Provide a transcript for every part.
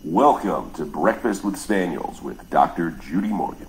Welcome to Breakfast with Spaniels with Dr. Judy Morgan.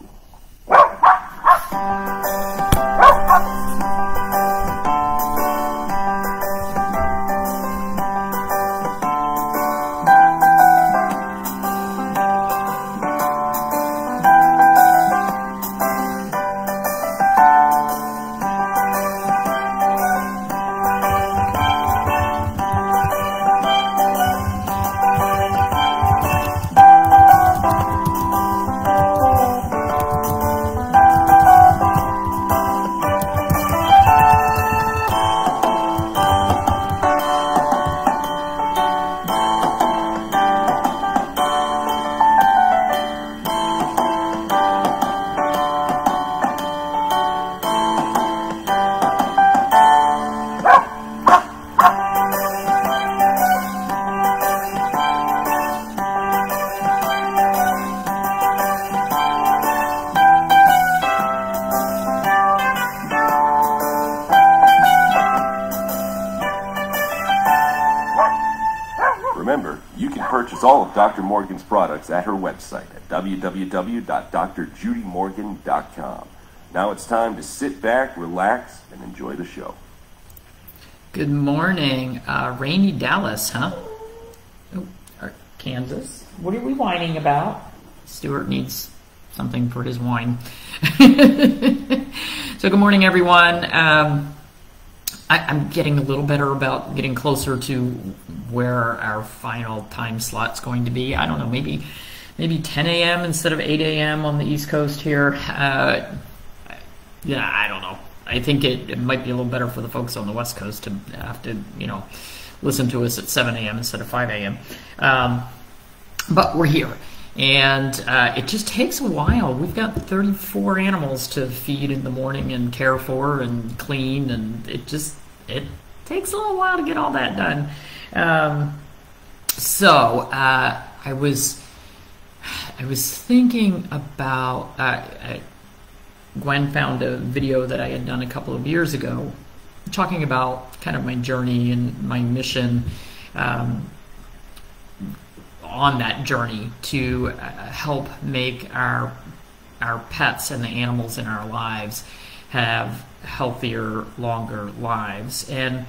Remember, you can purchase all of Dr. Morgan's products at her website at www.drjudymorgan.com. Now it's time to sit back, relax, and enjoy the show. Good morning. Rainy Dallas, huh? Oh, Kansas. What are we whining about? Stuart needs something for his wine. So good morning, everyone. I'm getting a little better about getting closer to where our final time slot's going to be. I don't know, maybe 10 a.m. instead of 8 a.m. on the East Coast here. Yeah, I don't know. I think it might be a little better for the folks on the West Coast to have to, listen to us at 7 a.m. instead of 5 a.m. But we're here. And it just takes a while. We've got 34 animals to feed in the morning and care for and clean, and it takes a little while to get all that done. So I was thinking about Gwen found a video that I had done a couple of years ago talking about kind of my journey and my mission on that journey to help make our pets and the animals in our lives have healthier, longer lives. And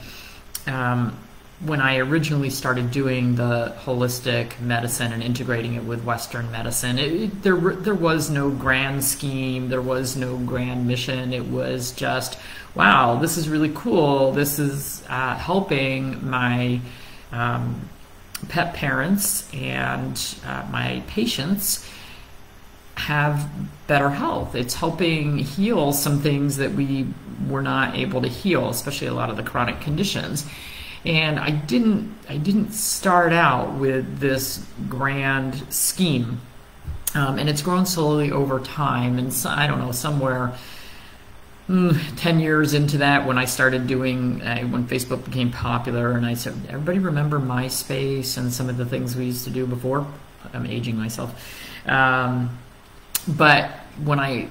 when I originally started doing the holistic medicine and integrating it with Western medicine, there was no grand scheme, there was no grand mission. It was just, wow, this is really cool. This is helping my pet parents and my patients have better health. It's helping heal some things that we were not able to heal, especially a lot of the chronic conditions. And I didn't start out with this grand scheme, and it's grown slowly over time. And so, I don't know, somewhere 10 years into that, when I started doing, when Facebook became popular, and I said, everybody remember MySpace and some of the things we used to do before? I'm aging myself. But when I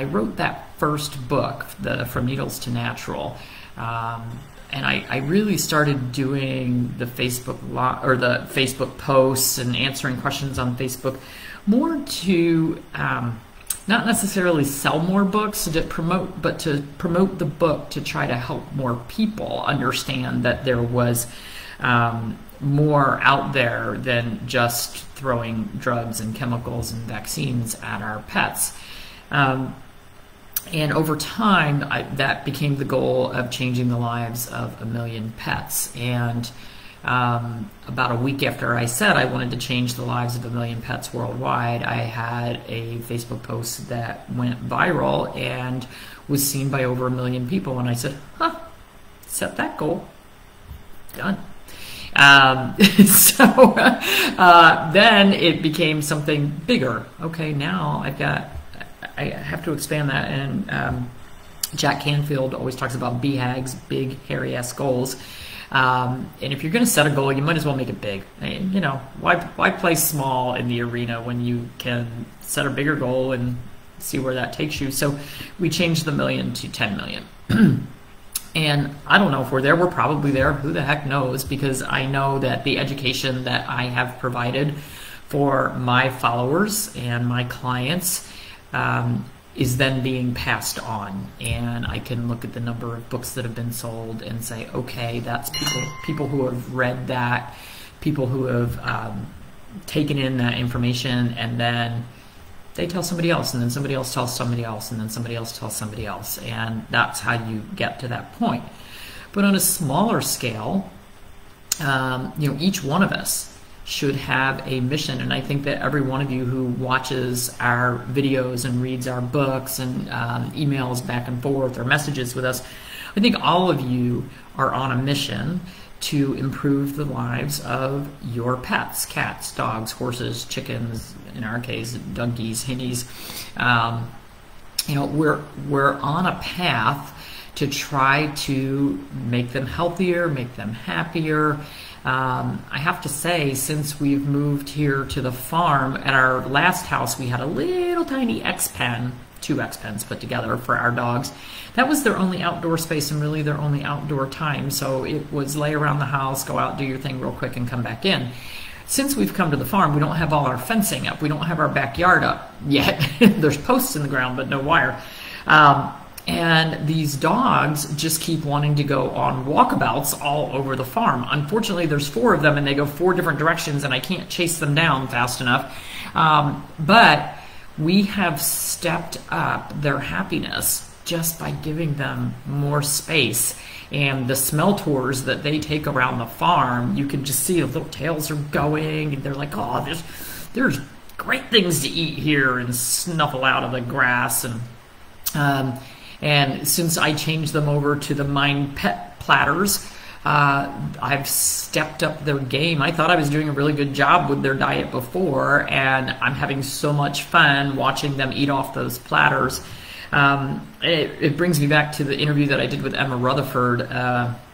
wrote that first book, From Needles to Natural, and I really started doing the Facebook posts and answering questions on Facebook more to not necessarily sell more books but to promote the book, to try to help more people understand that there was more out there than just throwing drugs and chemicals and vaccines at our pets. And over time, that became the goal of changing the lives of 1 million pets. And about a week after I said I wanted to change the lives of 1 million pets worldwide, I had a Facebook post that went viral and was seen by over 1 million people. And I said, set that goal. Done. So then it became something bigger. Okay, now I have to expand that. And Jack Canfield always talks about BHAGs, big, hairy-ass goals. And if you're going to set a goal, you might as well make it big. Why play small in the arena when you can set a bigger goal and see where that takes you? So we changed the million to 10 million. And I don't know if we're there. We're probably there. Who the heck knows? Because I know that the education that I have provided for my followers and my clients is then being passed on. And I can look at the number of books that have been sold and say, okay, that's people who have read that, people who have taken in that information, and then they tell somebody else, and then somebody else tells somebody else, and then somebody else tells somebody else, and that's how you get to that point. But on a smaller scale, each one of us should have a mission, and I think that every one of you who watches our videos and reads our books and emails back and forth or messages with us, I think all of you are on a mission to improve the lives of your pets, cats, dogs, horses, chickens, in our case, donkeys, hinnies. We're on a path to try to make them healthier, make them happier. I have to say, since we've moved here to the farm, at our last house, we had a little tiny X-pen, 2 X-pens put together for our dogs. That was their only outdoor space and really their only outdoor time. So it was lay around the house, go out, do your thing real quick, and come back in. Since we've come to the farm, we don't have all our fencing up. We don't have our backyard up yet. There's posts in the ground, but no wire. And these dogs just keep wanting to go on walkabouts all over the farm. Unfortunately, there's 4 of them, and they go 4 different directions, and I can't chase them down fast enough. But we have stepped up their happiness just by giving them more space. And the smell tours that they take around the farm, you can just see the little tails are going, and they're like, oh, there's great things to eat here, and snuffle out of the grass. And since I changed them over to the Mine Pet Platters, I've stepped up their game. I thought I was doing a really good job with their diet before, and I'm having so much fun watching them eat off those platters. It brings me back to the interview that I did with Emma Rutherford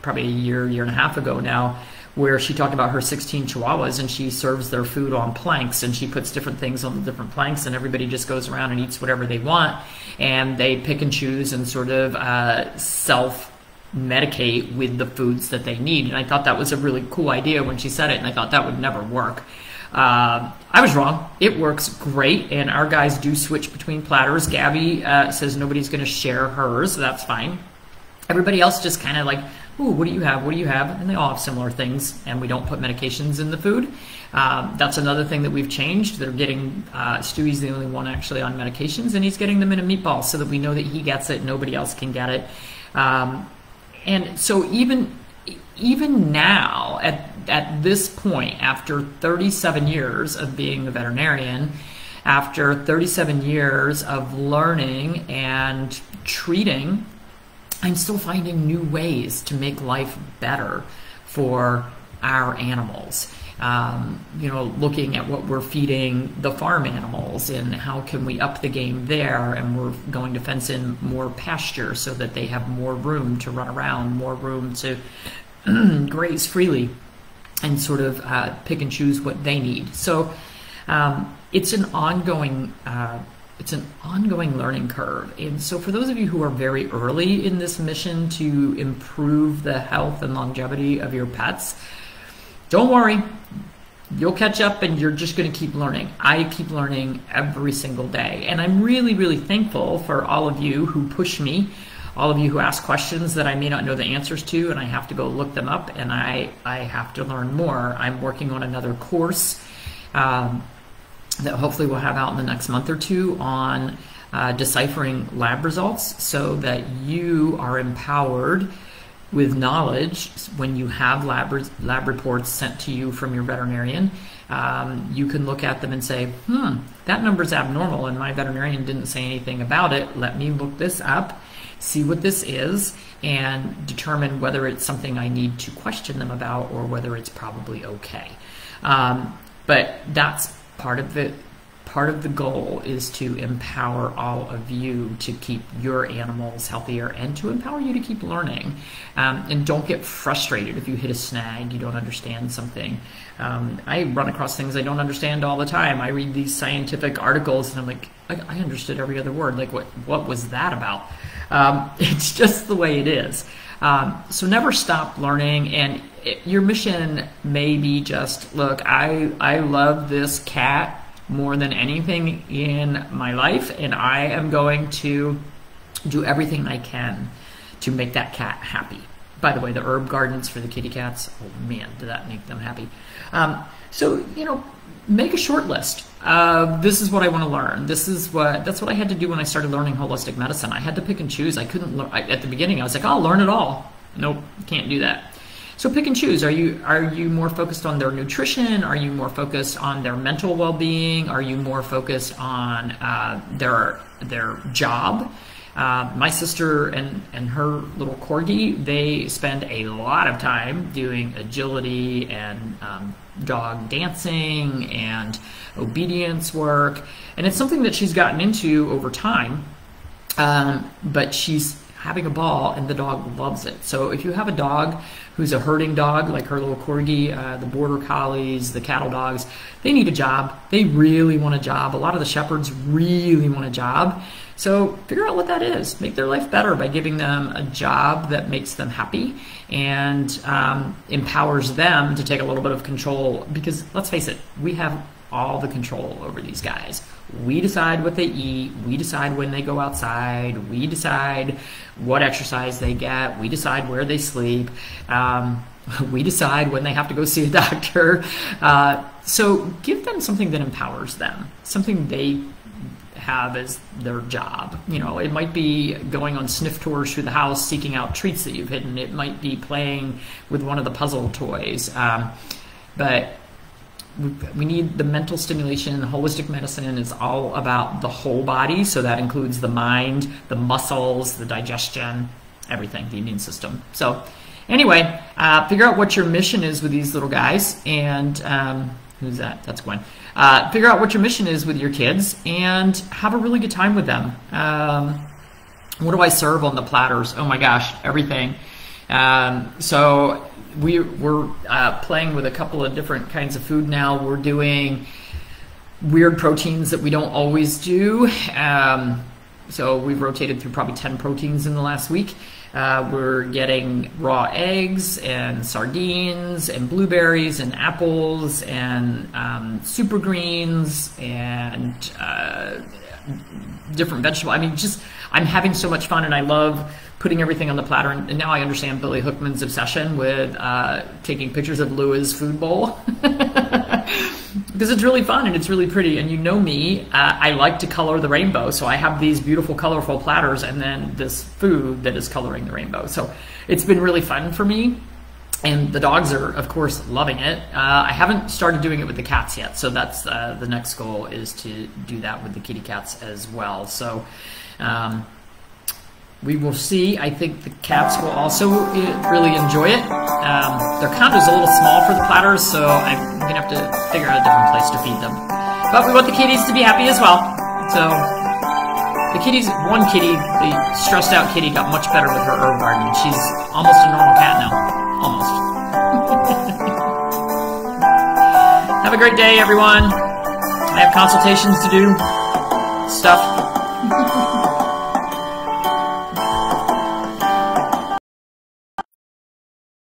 probably a year and a half ago now, where she talked about her 16 Chihuahuas, and she serves their food on planks, and she puts different things on the different planks, and everybody just goes around and eats whatever they want, and they pick and choose and sort of self-medicate with the foods that they need. And I thought that was a really cool idea when she said it, and I thought that would never work. I was wrong. It works great, and our guys do switch between platters. Gabby says nobody's going to share hers, so that's fine. Everybody else just kind of like, ooh, what do you have? What do you have? And they all have similar things, and we don't put medications in the food. That's another thing that we've changed. They're getting, Stewie's the only one actually on medications, and he's getting them in a meatball so that we know that he gets it, nobody else can get it. And so even now, at this point, after 37 years of being a veterinarian, after 37 years of learning and treating, I'm still finding new ways to make life better for our animals. Looking at what we're feeding the farm animals and how can we up the game there, and we're going to fence in more pasture so that they have more room to run around, more room to graze freely, and sort of pick and choose what they need. So it's an ongoing learning curve. And so for those of you who are very early in this mission to improve the health and longevity of your pets, don't worry, you'll catch up, and you're just going to keep learning. I keep learning every single day, and I'm really, really thankful for all of you who push me, all of you who ask questions that I may not know the answers to, and I have to go look them up, and I have to learn more. I'm working on another course that hopefully we'll have out in the next month or 2 on deciphering lab results, so that you are empowered with knowledge when you have lab reports sent to you from your veterinarian. You can look at them and say, that number's abnormal, and my veterinarian didn't say anything about it. Let me look this up, see what this is, and determine whether it's something I need to question them about or whether it's probably okay. But that's part of part of the goal is to empower all of you to keep your animals healthier and to empower you to keep learning. And don't get frustrated if you hit a snag, you don't understand something. I run across things I don't understand all the time. I read these scientific articles and I'm like, I understood every other word. Like, what was that about? It's just the way it is. So never stop learning, and your mission may be just, look, I love this cat more than anything in my life, and I am going to do everything I can to make that cat happy. By the way, the herb gardens for the kitty cats, oh man, did that make them happy. So, make a short list. This is what I want to learn. That's what I had to do when I started learning holistic medicine. I had to pick and choose. I couldn't learn at the beginning. I was like, I'll learn it all. Nope, can't do that. So pick and choose. Are you more focused on their nutrition? Are you more focused on their mental well-being? Are you more focused on their job? My sister and her little corgi, they spend a lot of time doing agility and dog dancing and obedience work, and it's something that she's gotten into over time, but she's having a ball and the dog loves it. So if you have a dog who's a herding dog, like her little corgi, the border collies, the cattle dogs, they need a job. They really want a job. A lot of the shepherds really want a job. So figure out what that is. Make their life better by giving them a job that makes them happy and empowers them to take a little bit of control, because let's face it, we have all the control over these guys. We decide what they eat. We decide when they go outside. We decide what exercise they get. We decide where they sleep. We decide when they have to go see a doctor. So give them something that empowers them, something they have as their job. It might be going on sniff tours through the house, seeking out treats that you've hidden. It might be playing with one of the puzzle toys. But we need the mental stimulation. Holistic medicine is all about the whole body, so that includes the mind, the muscles, the digestion, everything, the immune system. So anyway, figure out what your mission is with these little guys, and who's that? That's Gwen. Figure out what your mission is with your kids and have a really good time with them. What do I serve on the platters? Oh my gosh, everything. So we're playing with a couple of different kinds of food now. We're doing weird proteins that we don't always do. So we've rotated through probably 10 proteins in the last week. We're getting raw eggs and sardines and blueberries and apples and super greens and different vegetables. I mean, I'm having so much fun, and I love putting everything on the platter. And now I understand Billy Hookman's obsession with taking pictures of Lua's food bowl. Because it's really fun and it's really pretty. And you know me, I like to color the rainbow. So I have these beautiful, colorful platters and then this food that is coloring the rainbow. So it's been really fun for me. And the dogs are, of course, loving it. I haven't started doing it with the cats yet. So that's the next goal, is to do that with the kitty cats as well. So we will see. I think the cats will also really enjoy it. Their count is a little small for the platters, so I'm going to have to figure out a different place to feed them. But we want the kitties to be happy as well. So the kitties, one kitty, the stressed out kitty, got much better with her herb garden. She's almost a normal cat now. Almost. Have a great day, everyone. I have consultations to do. Stuff.